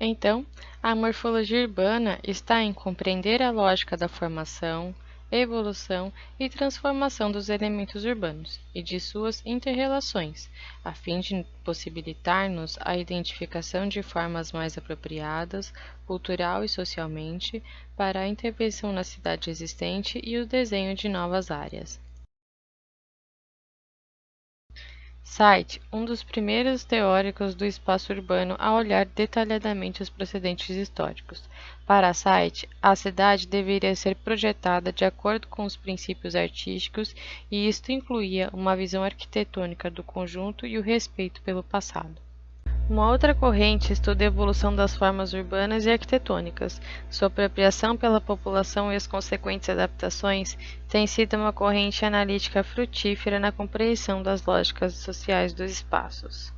Então, a morfologia urbana está em compreender a lógica da formação, evolução e transformação dos elementos urbanos e de suas interrelações, a fim de possibilitar-nos a identificação de formas mais apropriadas, cultural e socialmente, para a intervenção na cidade existente e o desenho de novas áreas. Site, um dos primeiros teóricos do espaço urbano a olhar detalhadamente os precedentes históricos. Para Site, a cidade deveria ser projetada de acordo com os princípios artísticos e isto incluía uma visão arquitetônica do conjunto e o respeito pelo passado. Uma outra corrente estuda a evolução das formas urbanas e arquitetônicas. Sua apropriação pela população e as consequentes adaptações tem sido uma corrente analítica frutífera na compreensão das lógicas sociais dos espaços.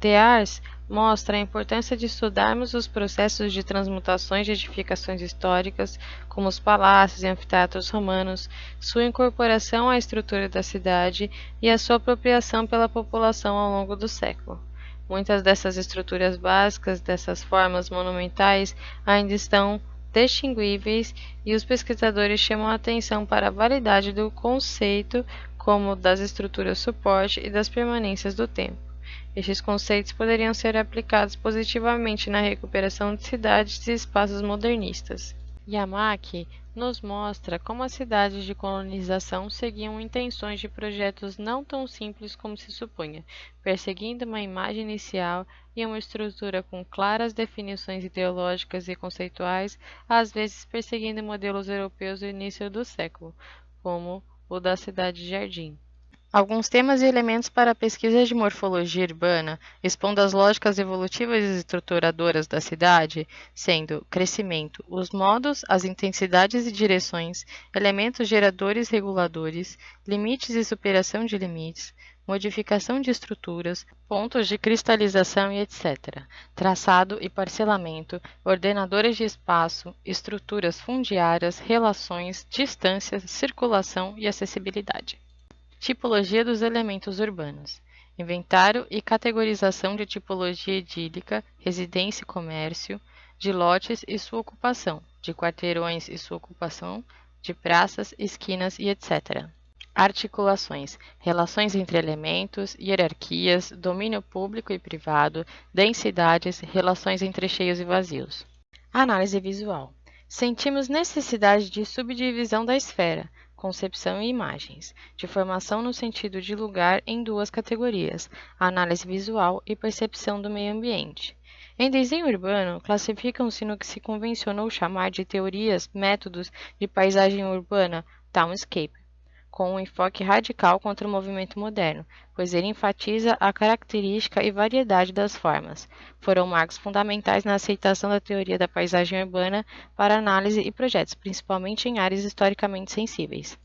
De Ars mostra a importância de estudarmos os processos de transmutações de edificações históricas, como os palácios e anfiteatros romanos, sua incorporação à estrutura da cidade e a sua apropriação pela população ao longo do século. Muitas dessas estruturas básicas, dessas formas monumentais, ainda estão distinguíveis e os pesquisadores chamam a atenção para a validade do conceito como das estruturas suporte e das permanências do tempo. Estes conceitos poderiam ser aplicados positivamente na recuperação de cidades e espaços modernistas. Yamaki nos mostra como as cidades de colonização seguiam intenções de projetos não tão simples como se supunha, perseguindo uma imagem inicial e uma estrutura com claras definições ideológicas e conceituais, às vezes perseguindo modelos europeus do início do século, como o da cidade-jardim. Alguns temas e elementos para a pesquisa de morfologia urbana, expondo as lógicas evolutivas e estruturadoras da cidade, sendo crescimento, os modos, as intensidades e direções, elementos geradores reguladores, limites e superação de limites, modificação de estruturas, pontos de cristalização e etc., traçado e parcelamento, ordenadores de espaço, estruturas fundiárias, relações, distâncias, circulação e acessibilidade. Tipologia dos elementos urbanos. Inventário e categorização de tipologia edílica, residência e comércio, de lotes e sua ocupação, de quarteirões e sua ocupação, de praças, esquinas e etc. Articulações, relações entre elementos, hierarquias, domínio público e privado, densidades, relações entre cheios e vazios. Análise visual. Sentimos necessidade de subdivisão da esfera, concepção e imagens, de formação no sentido de lugar em duas categorias, análise visual e percepção do meio ambiente. Em desenho urbano, classificam-se no que se convencionou chamar de teorias, métodos de paisagem urbana, townscape, com um enfoque radical contra o movimento moderno, pois ele enfatiza a característica e variedade das formas. Foram marcos fundamentais na aceitação da teoria da paisagem urbana para análise e projetos, principalmente em áreas historicamente sensíveis.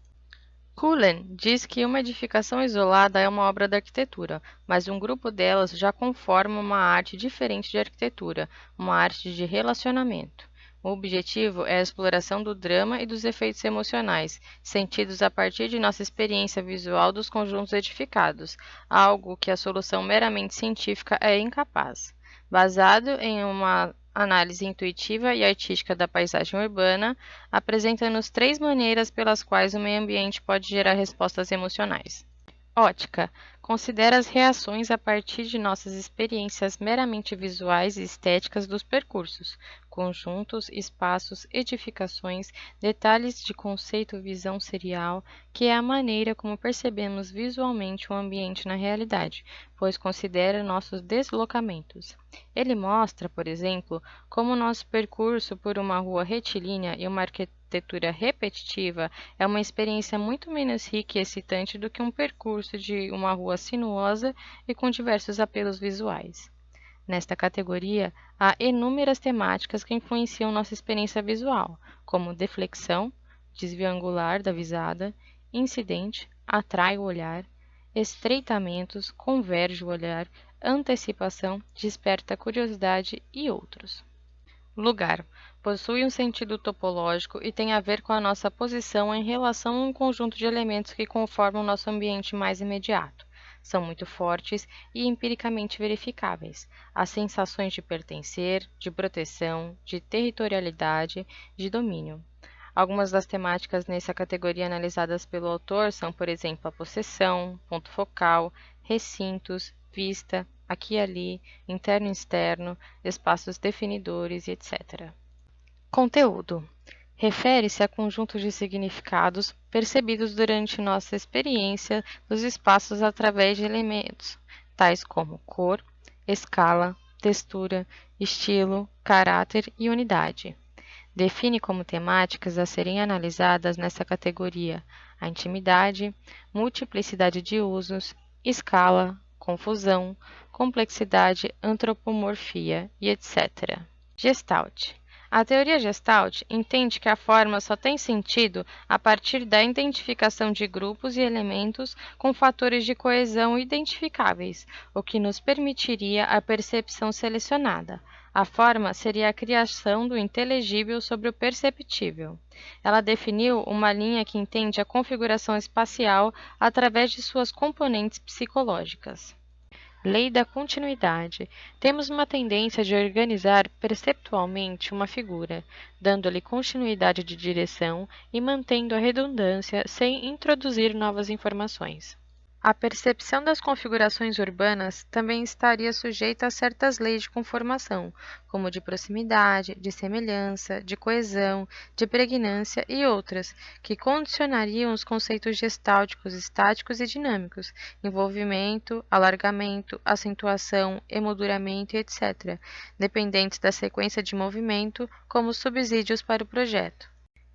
Cullen diz que uma edificação isolada é uma obra da arquitetura, mas um grupo delas já conforma uma arte diferente de arquitetura, uma arte de relacionamento. O objetivo é a exploração do drama e dos efeitos emocionais, sentidos a partir de nossa experiência visual dos conjuntos edificados, algo que a solução meramente científica é incapaz. Baseado em uma análise intuitiva e artística da paisagem urbana, apresenta-nos 3 maneiras pelas quais o meio ambiente pode gerar respostas emocionais. Ótica. Considera as reações a partir de nossas experiências meramente visuais e estéticas dos percursos, conjuntos, espaços, edificações, detalhes de conceito visão serial, que é a maneira como percebemos visualmente o ambiente na realidade, pois considera nossos deslocamentos. Ele mostra, por exemplo, como nosso percurso por uma rua retilínea e uma arquitetura repetitiva é uma experiência muito menos rica e excitante do que um percurso de uma rua sinuosa e com diversos apelos visuais. Nesta categoria, há inúmeras temáticas que influenciam nossa experiência visual, como deflexão, desvio angular da visada, incidente, atrai o olhar, estreitamentos, converge o olhar, antecipação, desperta curiosidade e outros. Lugar. Possui um sentido topológico e tem a ver com a nossa posição em relação a um conjunto de elementos que conformam nosso ambiente mais imediato. são muito fortes e empiricamente verificáveis. As sensações de pertencer, de proteção, de territorialidade, de domínio. Algumas das temáticas nessa categoria analisadas pelo autor são, por exemplo, a possessão, ponto focal, recintos, vista, aqui e ali, interno e externo, espaços definidores, etc. Conteúdo. Refere-se a conjunto de significados percebidos durante nossa experiência dos espaços através de elementos, tais como cor, escala, textura, estilo, caráter e unidade. Define como temáticas a serem analisadas nessa categoria a intimidade, multiplicidade de usos, escala, confusão, complexidade, antropomorfia e etc. Gestalt. A teoria Gestalt entende que a forma só tem sentido a partir da identificação de grupos e elementos com fatores de coesão identificáveis, o que nos permitiria a percepção selecionada. A forma seria a criação do inteligível sobre o perceptível. Ela definiu uma linha que entende a configuração espacial através de suas componentes psicológicas. Lei da continuidade. Temos uma tendência de organizar perceptualmente uma figura, dando-lhe continuidade de direção e mantendo a redundância sem introduzir novas informações. A percepção das configurações urbanas também estaria sujeita a certas leis de conformação, como de proximidade, de semelhança, de coesão, de pregnância e outras, que condicionariam os conceitos gestálticos, estáticos e dinâmicos, envolvimento, alargamento, acentuação, emolduramento e etc., dependentes da sequência de movimento como subsídios para o projeto.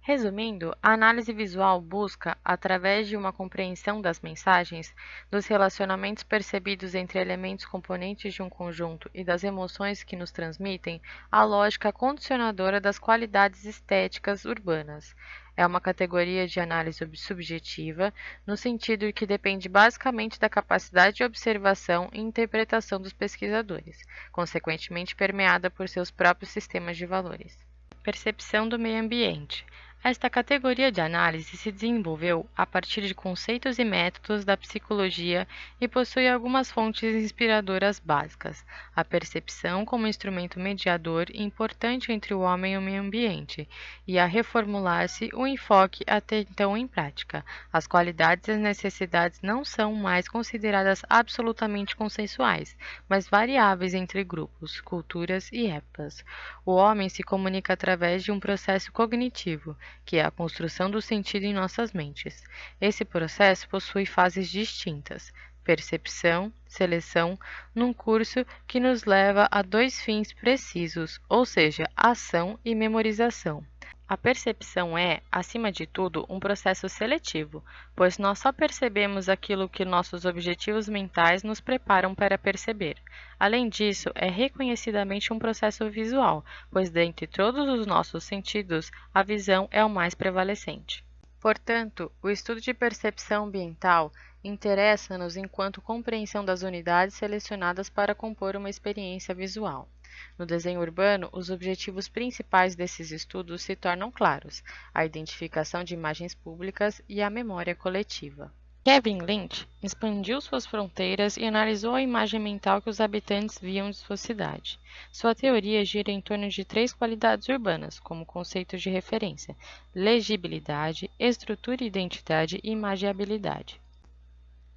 Resumindo, a análise visual busca, através de uma compreensão das mensagens, dos relacionamentos percebidos entre elementos componentes de um conjunto e das emoções que nos transmitem, a lógica condicionadora das qualidades estéticas urbanas. É uma categoria de análise subjetiva, no sentido que depende basicamente da capacidade de observação e interpretação dos pesquisadores, consequentemente permeada por seus próprios sistemas de valores. Percepção do meio ambiente. Esta categoria de análise se desenvolveu a partir de conceitos e métodos da psicologia e possui algumas fontes inspiradoras básicas. A percepção como instrumento mediador importante entre o homem e o meio ambiente, e a reformular-se o enfoque até então em prática. As qualidades e as necessidades não são mais consideradas absolutamente consensuais, mas variáveis entre grupos, culturas e épocas. O homem se comunica através de um processo cognitivo, que é a construção do sentido em nossas mentes. Esse processo possui fases distintas: percepção, seleção, num curso que nos leva a dois fins precisos, ou seja, ação e memorização. A percepção é, acima de tudo, um processo seletivo, pois nós só percebemos aquilo que nossos objetivos mentais nos preparam para perceber. Além disso, é reconhecidamente um processo visual, pois dentre todos os nossos sentidos, a visão é o mais prevalecente. Portanto, o estudo de percepção ambiental interessa-nos enquanto compreensão das unidades selecionadas para compor uma experiência visual. No desenho urbano, os objetivos principais desses estudos se tornam claros: a identificação de imagens públicas e a memória coletiva. Kevin Lynch expandiu suas fronteiras e analisou a imagem mental que os habitantes viam de sua cidade. Sua teoria gira em torno de três qualidades urbanas, como conceitos de referência: legibilidade, estrutura e identidade e imagiabilidade.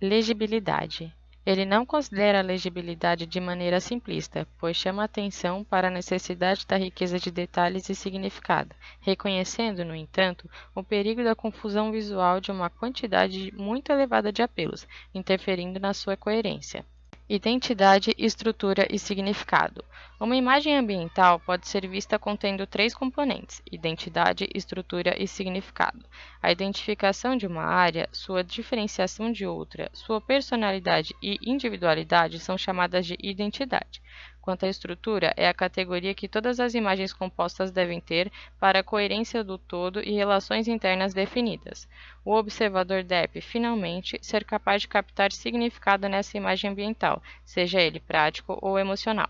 Legibilidade. Ele não considera a legibilidade de maneira simplista, pois chama atenção para a necessidade da riqueza de detalhes e significado, reconhecendo, no entanto, o perigo da confusão visual de uma quantidade muito elevada de apelos, interferindo na sua coerência. Identidade, estrutura e significado. Uma imagem ambiental pode ser vista contendo três componentes: identidade, estrutura e significado. A identificação de uma área, sua diferenciação de outra, sua personalidade e individualidade são chamadas de identidade. Quanto à estrutura, é a categoria que todas as imagens compostas devem ter para a coerência do todo e relações internas definidas. O observador deve, finalmente, ser capaz de captar significado nessa imagem ambiental, seja ele prático ou emocional.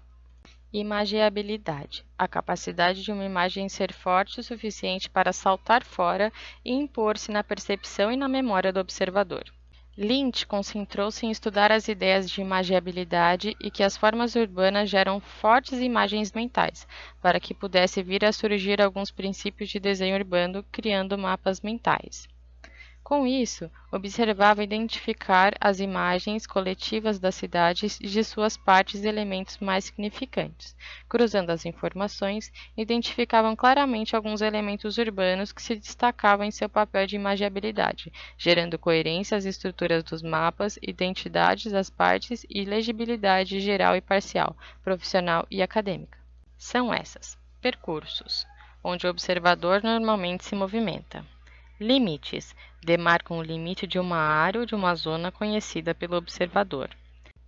Imagiabilidade. A capacidade de uma imagem ser forte o suficiente para saltar fora e impor-se na percepção e na memória do observador. Lynch concentrou-se em estudar as ideias de imagiabilidade e que as formas urbanas geram fortes imagens mentais, para que pudesse vir a surgir alguns princípios de desenho urbano criando mapas mentais. Com isso, observava identificar as imagens coletivas das cidades e de suas partes e elementos mais significantes. Cruzando as informações, identificavam claramente alguns elementos urbanos que se destacavam em seu papel de imagiabilidade, gerando coerência às estruturas dos mapas, identidades das partes e legibilidade geral e parcial, profissional e acadêmica. São essas: percursos, onde o observador normalmente se movimenta. Limites demarcam o limite de uma área ou de uma zona conhecida pelo observador.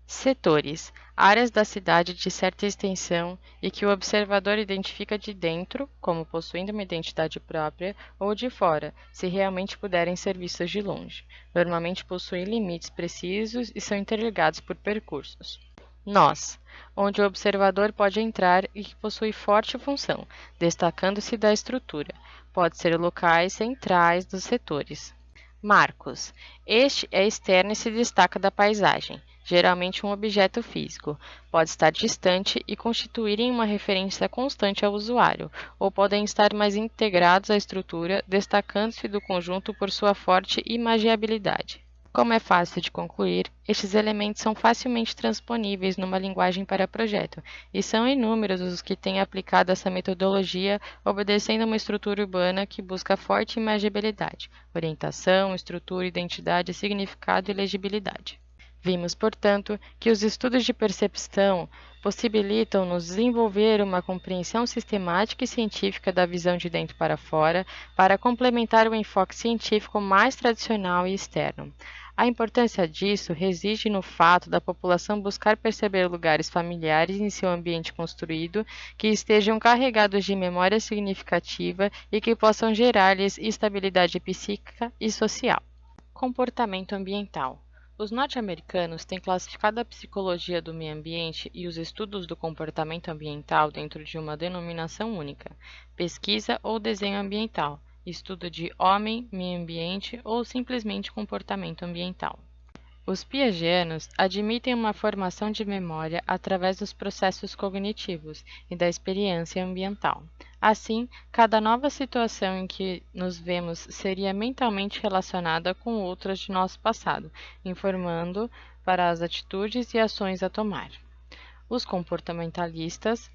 Setores, áreas da cidade de certa extensão e que o observador identifica de dentro, como possuindo uma identidade própria, ou de fora, se realmente puderem ser vistos de longe. Normalmente possuem limites precisos e são interligados por percursos. Nós, onde o observador pode entrar e que possui forte função, destacando-se da estrutura. Pode ser locais centrais dos setores. Marcos. Este é externo e se destaca da paisagem, geralmente um objeto físico. Pode estar distante e constituírem uma referência constante ao usuário, ou podem estar mais integrados à estrutura, destacando-se do conjunto por sua forte imagiabilidade. Como é fácil de concluir, estes elementos são facilmente transponíveis numa linguagem para projeto, e são inúmeros os que têm aplicado essa metodologia, obedecendo a uma estrutura urbana que busca forte imagibilidade, orientação, estrutura, identidade, significado e legibilidade. Vimos, portanto, que os estudos de percepção possibilitam-nos desenvolver uma compreensão sistemática e científica da visão de dentro para fora, para complementar o enfoque científico mais tradicional e externo. A importância disso reside no fato da população buscar perceber lugares familiares em seu ambiente construído que estejam carregados de memória significativa e que possam gerar-lhes estabilidade psíquica e social. Comportamento ambiental. Os norte-americanos têm classificado a psicologia do meio ambiente e os estudos do comportamento ambiental dentro de uma denominação única: pesquisa ou desenho ambiental, estudo de homem, meio ambiente ou simplesmente comportamento ambiental. Os piagetianos admitem uma formação de memória através dos processos cognitivos e da experiência ambiental. Assim, cada nova situação em que nos vemos seria mentalmente relacionada com outras de nosso passado, informando para as atitudes e ações a tomar. Os comportamentalistas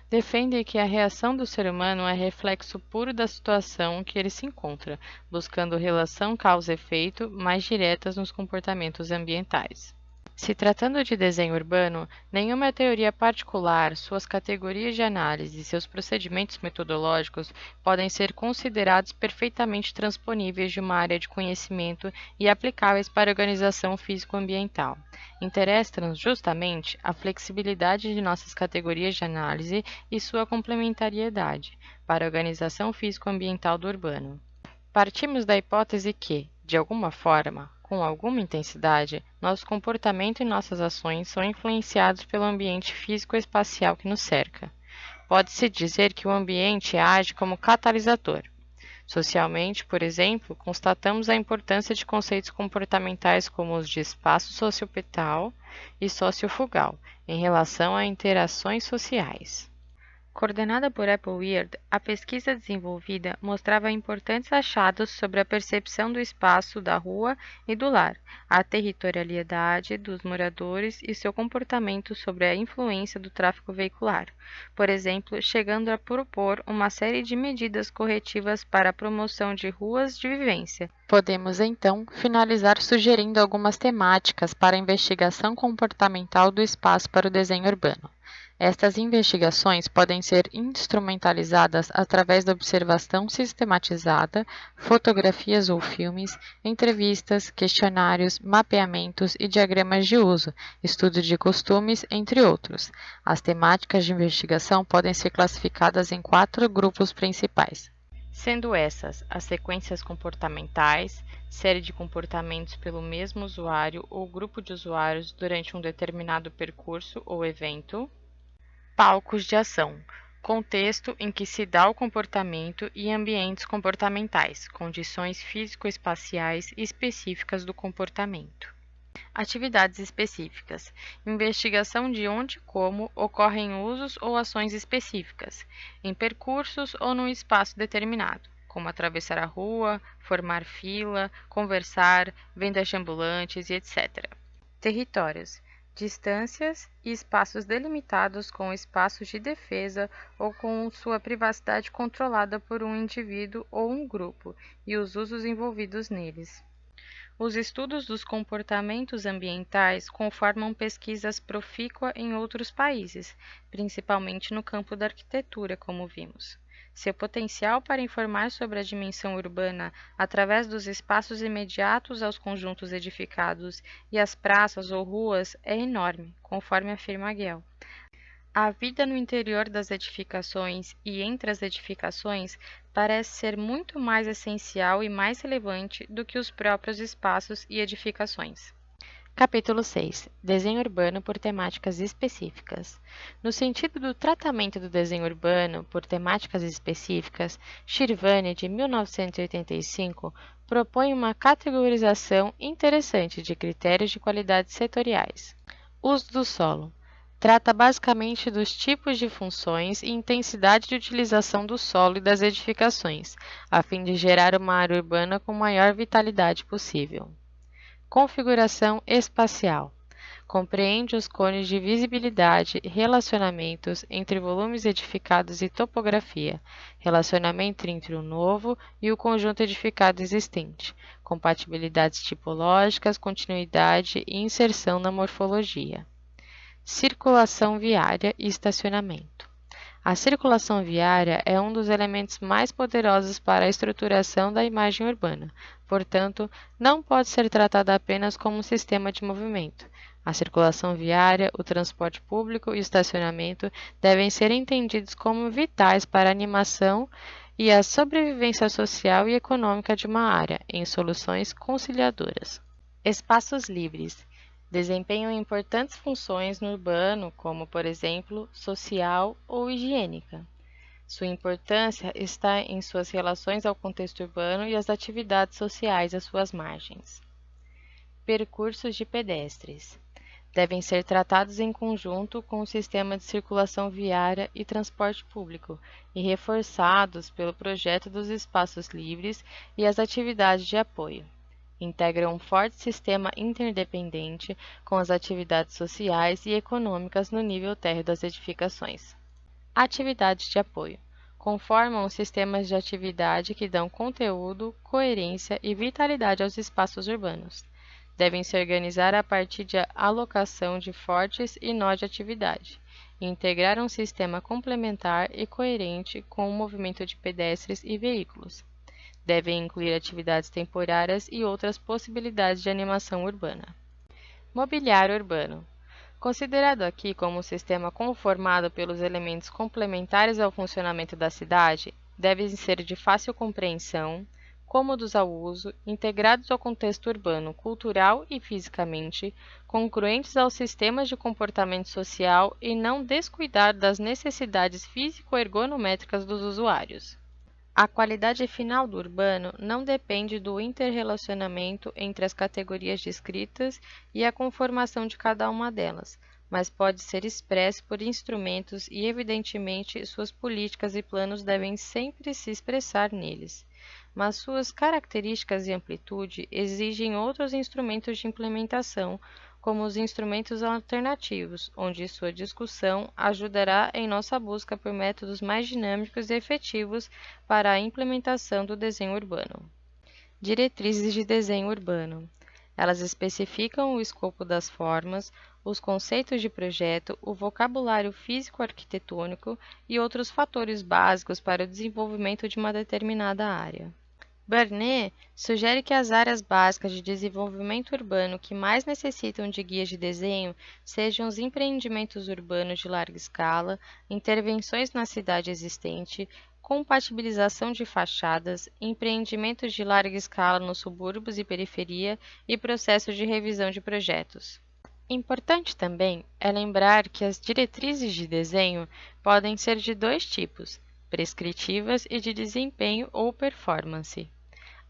defendem que a reação do ser humano é reflexo puro da situação em que ele se encontra, buscando relação causa-efeito mais diretas nos comportamentos ambientais. Se tratando de desenho urbano, nenhuma teoria particular, suas categorias de análise e seus procedimentos metodológicos podem ser considerados perfeitamente transponíveis de uma área de conhecimento e aplicáveis para a organização físico-ambiental. Interessa-nos justamente a flexibilidade de nossas categorias de análise e sua complementariedade para a organização físico-ambiental do urbano. Partimos da hipótese que, de alguma forma, com alguma intensidade, nosso comportamento e nossas ações são influenciados pelo ambiente físico-espacial que nos cerca. Pode-se dizer que o ambiente age como catalisador. Socialmente, por exemplo, constatamos a importância de conceitos comportamentais como os de espaço sociopetal e sociofugal, em relação a interações sociais. Coordenada por Applewhite, a pesquisa desenvolvida mostrava importantes achados sobre a percepção do espaço da rua e do lar, a territorialidade dos moradores e seu comportamento sobre a influência do tráfego veicular, por exemplo, chegando a propor uma série de medidas corretivas para a promoção de ruas de vivência. Podemos, então, finalizar sugerindo algumas temáticas para a investigação comportamental do espaço para o desenho urbano. Estas investigações podem ser instrumentalizadas através da observação sistematizada, fotografias ou filmes, entrevistas, questionários, mapeamentos e diagramas de uso, estudo de costumes, entre outros. As temáticas de investigação podem ser classificadas em 4 grupos principais, sendo essas as sequências comportamentais, série de comportamentos pelo mesmo usuário ou grupo de usuários durante um determinado percurso ou evento, palcos de ação, contexto em que se dá o comportamento e ambientes comportamentais, condições físico-espaciais específicas do comportamento. Atividades específicas. Investigação de onde e como ocorrem usos ou ações específicas, em percursos ou num espaço determinado, como atravessar a rua, formar fila, conversar, vendas de ambulantes e etc. Territórios. Distâncias e espaços delimitados com espaços de defesa ou com sua privacidade controlada por um indivíduo ou um grupo e os usos envolvidos neles. Os estudos dos comportamentos ambientais conformam pesquisas profícuas em outros países, principalmente no campo da arquitetura, como vimos. Seu potencial para informar sobre a dimensão urbana através dos espaços imediatos aos conjuntos edificados e às praças ou ruas é enorme, conforme afirma Guel. A vida no interior das edificações e entre as edificações parece ser muito mais essencial e mais relevante do que os próprios espaços e edificações. Capítulo 6. Desenho urbano por temáticas específicas. No sentido do tratamento do desenho urbano por temáticas específicas, Shirvani, de 1985, propõe uma categorização interessante de critérios de qualidade setoriais. Uso do solo. Trata basicamente dos tipos de funções e intensidade de utilização do solo e das edificações, a fim de gerar uma área urbana com maior vitalidade possível. Configuração espacial. Compreende os cones de visibilidade, relacionamentos entre volumes edificados e topografia, relacionamento entre o novo e o conjunto edificado existente, compatibilidades tipológicas, continuidade e inserção na morfologia. Circulação viária e estacionamento. A circulação viária é um dos elementos mais poderosos para a estruturação da imagem urbana, portanto, não pode ser tratada apenas como um sistema de movimento. A circulação viária, o transporte público e o estacionamento devem ser entendidos como vitais para a animação e a sobrevivência social e econômica de uma área, em soluções conciliadoras. Espaços livres. Desempenham importantes funções no urbano, como, por exemplo, social ou higiênica. Sua importância está em suas relações ao contexto urbano e às atividades sociais às suas margens. Percursos de pedestres. Devem ser tratados em conjunto com o sistema de circulação viária e transporte público e reforçados pelo projeto dos espaços livres e as atividades de apoio. Integram um forte sistema interdependente com as atividades sociais e econômicas no nível térreo das edificações. Atividades de apoio. Conformam os sistemas de atividade que dão conteúdo, coerência e vitalidade aos espaços urbanos. Devem se organizar a partir de alocação de fortes e nó de atividade, e integrar um sistema complementar e coerente com o movimento de pedestres e veículos. Devem incluir atividades temporárias e outras possibilidades de animação urbana. Mobiliário urbano. Considerado aqui como um sistema conformado pelos elementos complementares ao funcionamento da cidade, devem ser de fácil compreensão, cômodos ao uso, integrados ao contexto urbano, cultural e fisicamente, congruentes aos sistemas de comportamento social e não descuidar das necessidades físico-ergonométricas dos usuários. A qualidade final do urbano não depende do interrelacionamento entre as categorias descritas e a conformação de cada uma delas, mas pode ser expresso por instrumentos e, evidentemente, suas políticas e planos devem sempre se expressar neles. Mas suas características e amplitude exigem outros instrumentos de implementação, como os instrumentos alternativos, onde sua discussão ajudará em nossa busca por métodos mais dinâmicos e efetivos para a implementação do desenho urbano. Diretrizes de desenho urbano. Elas especificam o escopo das formas, os conceitos de projeto, o vocabulário físico-arquitetônico e outros fatores básicos para o desenvolvimento de uma determinada área. Barnet sugere que as áreas básicas de desenvolvimento urbano que mais necessitam de guias de desenho sejam os empreendimentos urbanos de larga escala, intervenções na cidade existente, compatibilização de fachadas, empreendimentos de larga escala nos subúrbios e periferia e processos de revisão de projetos. Importante também é lembrar que as diretrizes de desenho podem ser de dois tipos, prescritivas e de desempenho ou performance.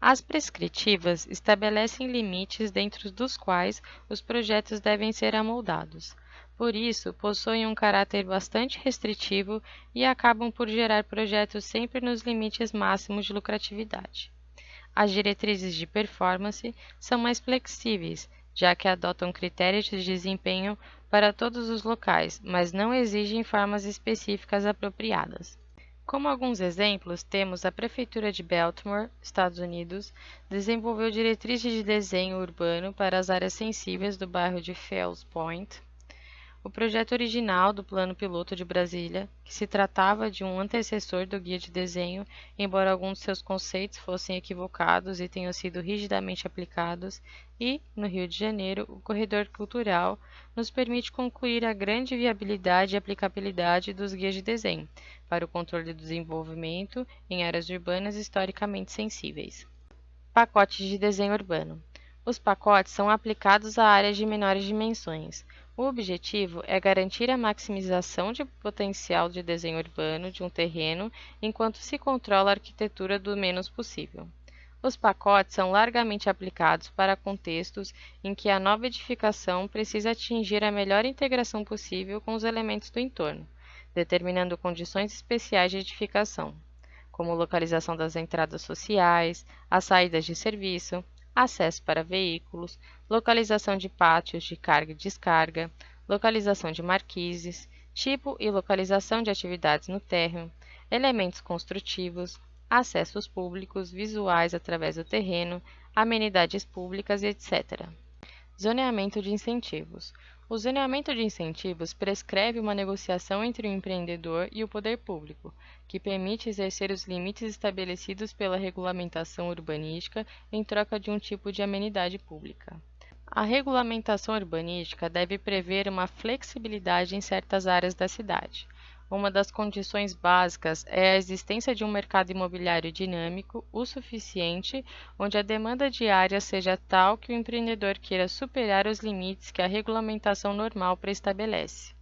As prescritivas estabelecem limites dentro dos quais os projetos devem ser amoldados. Por isso, possuem um caráter bastante restritivo e acabam por gerar projetos sempre nos limites máximos de lucratividade. As diretrizes de performance são mais flexíveis, já que adotam critérios de desempenho para todos os locais, mas não exigem formas específicas apropriadas. Como alguns exemplos, temos a Prefeitura de Baltimore, Estados Unidos, desenvolveu diretrizes de desenho urbano para as áreas sensíveis do bairro de Fells Point. O projeto original do Plano Piloto de Brasília, que se tratava de um antecessor do guia de desenho, embora alguns de seus conceitos fossem equivocados e tenham sido rigidamente aplicados, e, no Rio de Janeiro, o Corredor Cultural nos permite concluir a grande viabilidade e aplicabilidade dos guias de desenho para o controle do desenvolvimento em áreas urbanas historicamente sensíveis. Pacotes de desenho urbano. Os pacotes são aplicados a áreas de menores dimensões. O objetivo é garantir a maximização de potencial de desenho urbano de um terreno enquanto se controla a arquitetura do menos possível. Os pacotes são largamente aplicados para contextos em que a nova edificação precisa atingir a melhor integração possível com os elementos do entorno, determinando condições especiais de edificação, como localização das entradas sociais, as saídas de serviço, acesso para veículos, localização de pátios de carga e descarga, localização de marquises, tipo e localização de atividades no térreo, elementos construtivos, acessos públicos visuais através do terreno, amenidades públicas, etc. Zoneamento de incentivos. O zoneamento de incentivos prescreve uma negociação entre o empreendedor e o poder público, que permite exercer os limites estabelecidos pela regulamentação urbanística em troca de um tipo de amenidade pública. A regulamentação urbanística deve prever uma flexibilidade em certas áreas da cidade. Uma das condições básicas é a existência de um mercado imobiliário dinâmico o suficiente, onde a demanda diária seja tal que o empreendedor queira superar os limites que a regulamentação normal preestabelece.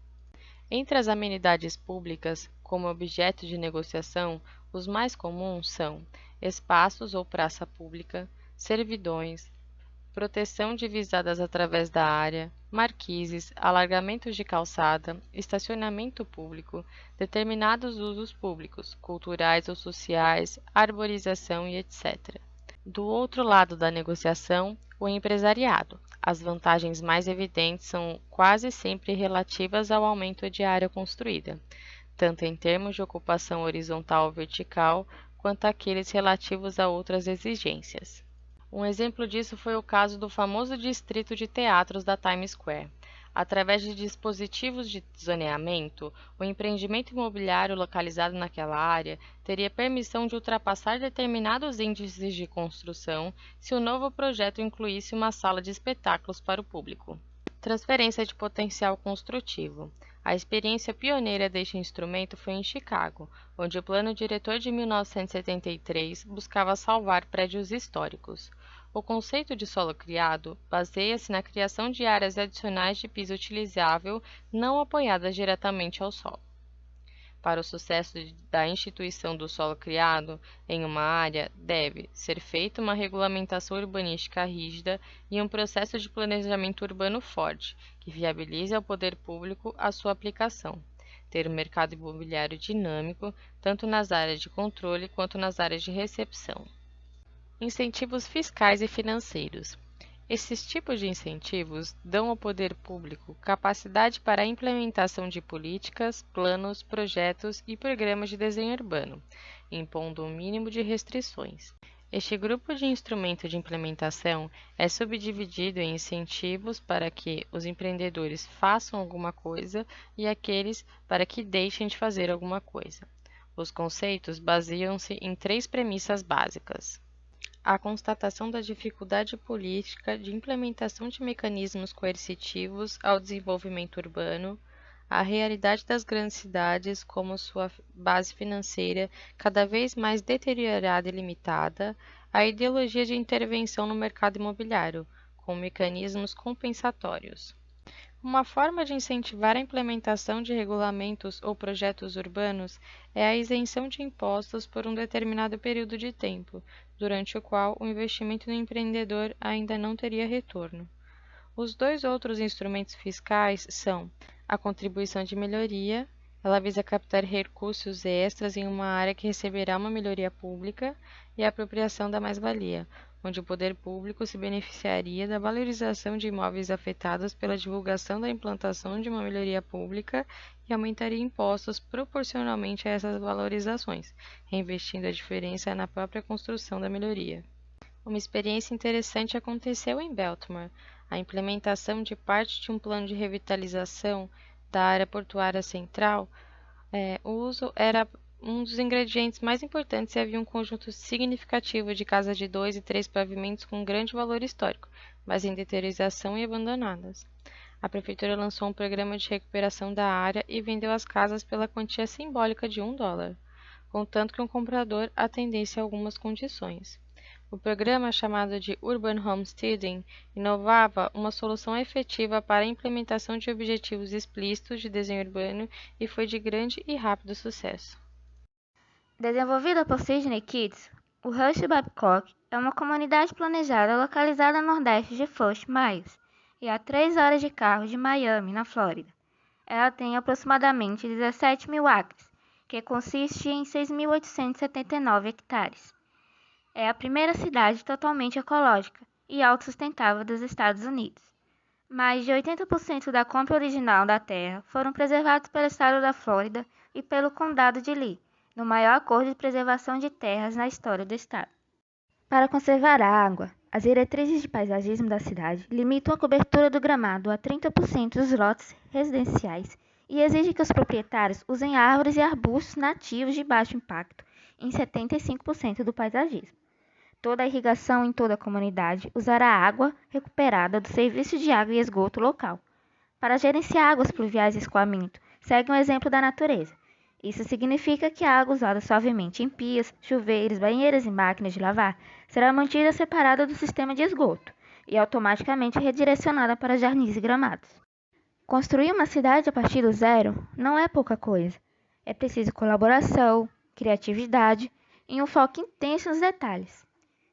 Entre as amenidades públicas, como objeto de negociação, os mais comuns são espaços ou praça pública, servidões, proteção divisadas através da área, marquises, alargamentos de calçada, estacionamento público, determinados usos públicos, culturais ou sociais, arborização e etc. Do outro lado da negociação, o empresariado. As vantagens mais evidentes são quase sempre relativas ao aumento de área construída, tanto em termos de ocupação horizontal ou vertical, quanto aqueles relativos a outras exigências. Um exemplo disso foi o caso do famoso distrito de teatros da Times Square. Através de dispositivos de zoneamento, o empreendimento imobiliário localizado naquela área teria permissão de ultrapassar determinados índices de construção se o novo projeto incluísse uma sala de espetáculos para o público. Transferência de potencial construtivo. A experiência pioneira deste instrumento foi em Chicago, onde o Plano Diretor de 1973 buscava salvar prédios históricos. O conceito de solo criado baseia-se na criação de áreas adicionais de piso utilizável não apoiadas diretamente ao solo. Para o sucesso da instituição do solo criado em uma área, deve ser feita uma regulamentação urbanística rígida e um processo de planejamento urbano forte, que viabilize ao poder público a sua aplicação. Ter um mercado imobiliário dinâmico, tanto nas áreas de controle quanto nas áreas de recepção. Incentivos fiscais e financeiros. Esses tipos de incentivos dão ao poder público capacidade para a implementação de políticas, planos, projetos e programas de desenho urbano, impondo um mínimo de restrições. Este grupo de instrumento de implementação é subdividido em incentivos para que os empreendedores façam alguma coisa e aqueles para que deixem de fazer alguma coisa. Os conceitos baseiam-se em três premissas básicas: a constatação da dificuldade política de implementação de mecanismos coercitivos ao desenvolvimento urbano, a realidade das grandes cidades como sua base financeira cada vez mais deteriorada e limitada, a ideologia de intervenção no mercado imobiliário, com mecanismos compensatórios. Uma forma de incentivar a implementação de regulamentos ou projetos urbanos é a isenção de impostos por um determinado período de tempo, durante o qual o investimento no empreendedor ainda não teria retorno. Os dois outros instrumentos fiscais são a contribuição de melhoria, ela visa captar recursos extras em uma área que receberá uma melhoria pública, e a apropriação da mais-valia, onde o poder público se beneficiaria da valorização de imóveis afetados pela divulgação da implantação de uma melhoria pública e aumentaria impostos proporcionalmente a essas valorizações, reinvestindo a diferença na própria construção da melhoria. Uma experiência interessante aconteceu em Baltimore. A implementação de parte de um plano de revitalização da área portuária central, o uso era um dos ingredientes mais importantes e havia um conjunto significativo de casas de 2 e 3 pavimentos com grande valor histórico, mas em deterioração e abandonadas. A prefeitura lançou um programa de recuperação da área e vendeu as casas pela quantia simbólica de $1, contanto que um comprador atendesse a algumas condições. O programa, chamado de Urban Homesteading, inovava uma solução efetiva para a implementação de objetivos explícitos de desenho urbano e foi de grande e rápido sucesso. Desenvolvida por Sydney Kids, o Rush Babcock é uma comunidade planejada localizada no nordeste de Fort Myers e a 3 horas de carro de Miami, na Flórida. Ela tem aproximadamente 17.000 acres, que consiste em 6.879 hectares. É a primeira cidade totalmente ecológica e autossustentável dos Estados Unidos. Mais de 80% da compra original da terra foram preservados pelo estado da Flórida e pelo condado de Lee, no maior acordo de preservação de terras na história do estado. Para conservar a água, as diretrizes de paisagismo da cidade limitam a cobertura do gramado a 30% dos lotes residenciais e exigem que os proprietários usem árvores e arbustos nativos de baixo impacto em 75% do paisagismo. Toda a irrigação em toda a comunidade usará água recuperada do serviço de água e esgoto local. Para gerenciar águas pluviais e escoamento, segue um exemplo da natureza. Isso significa que a água usada suavemente em pias, chuveiros, banheiras e máquinas de lavar será mantida separada do sistema de esgoto e automaticamente redirecionada para jardins e gramados. Construir uma cidade a partir do zero não é pouca coisa. É preciso colaboração, criatividade e um foco intenso nos detalhes.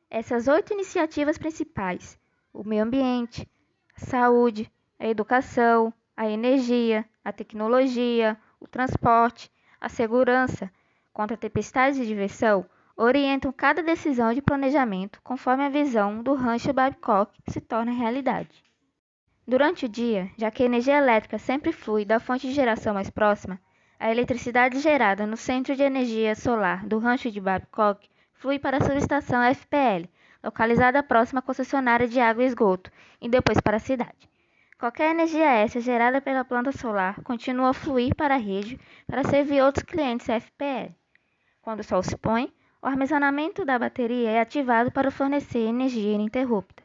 Essas 8 iniciativas principais, o meio ambiente, a saúde, a educação, a energia, a tecnologia, o transporte, a segurança, contra tempestades e diversão, orientam cada decisão de planejamento conforme a visão do Rancho Babcock se torna realidade. Durante o dia, já que a energia elétrica sempre flui da fonte de geração mais próxima, a eletricidade gerada no Centro de Energia Solar do Rancho de Babcock flui para a subestação FPL, localizada próxima à concessionária de água e esgoto, e depois para a cidade. Qualquer energia extra gerada pela planta solar continua a fluir para a rede para servir outros clientes FPL. Quando o sol se põe, o armazenamento da bateria é ativado para fornecer energia ininterrupta.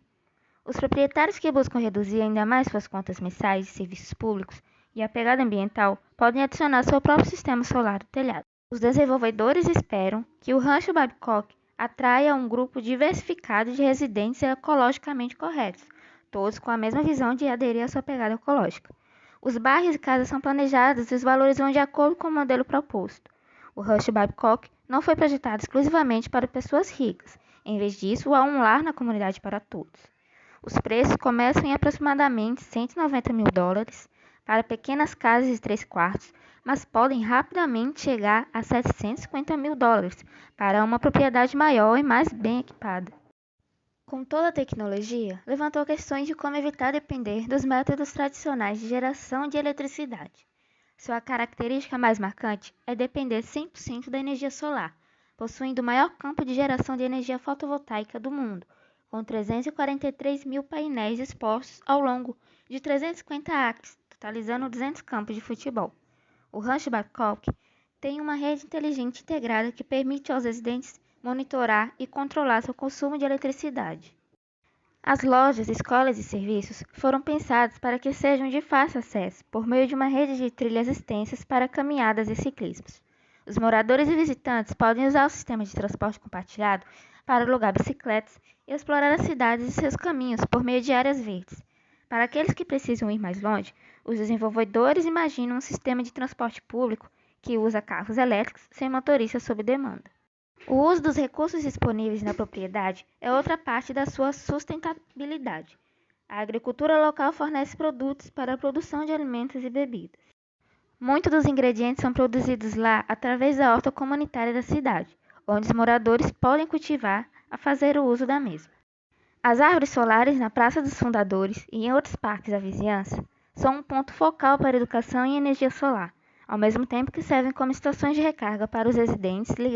Os proprietários que buscam reduzir ainda mais suas contas mensais de serviços públicos e a pegada ambiental podem adicionar seu próprio sistema solar no telhado. Os desenvolvedores esperam que o Rancho Babcock atraia um grupo diversificado de residentes ecologicamente corretos, todos com a mesma visão de aderir à sua pegada ecológica. Os bairros e casas são planejados e os valores vão de acordo com o modelo proposto. O Rancho Babcock não foi projetado exclusivamente para pessoas ricas. Em vez disso, há um lar na comunidade para todos. Os preços começam em aproximadamente $190.000 para pequenas casas de 3 quartos, mas podem rapidamente chegar a $750.000 para uma propriedade maior e mais bem equipada. Com toda a tecnologia, levantou questões de como evitar depender dos métodos tradicionais de geração de eletricidade. Sua característica mais marcante é depender 100% da energia solar, possuindo o maior campo de geração de energia fotovoltaica do mundo, com 343 mil painéis expostos ao longo de 350 acres, totalizando 200 campos de futebol. O Rancho Babcock tem uma rede inteligente integrada que permite aos residentes monitorar e controlar seu consumo de eletricidade. As lojas, escolas e serviços foram pensados para que sejam de fácil acesso por meio de uma rede de trilhas extensas para caminhadas e ciclismos. Os moradores e visitantes podem usar o sistema de transporte compartilhado para alugar bicicletas e explorar as cidades e seus caminhos por meio de áreas verdes. Para aqueles que precisam ir mais longe, Os desenvolvedores imaginam um sistema de transporte público que usa carros elétricos sem motorista sob demanda. O uso dos recursos disponíveis na propriedade é outra parte da sua sustentabilidade. A agricultura local fornece produtos para a produção de alimentos e bebidas. Muitos dos ingredientes são produzidos lá através da horta comunitária da cidade, onde os moradores podem cultivar a fazer o uso da mesma. As árvores solares na Praça dos Fundadores e em outros parques da vizinhança são um ponto focal para a educação em energia solar, ao mesmo tempo que servem como estações de recarga para os residentes ligados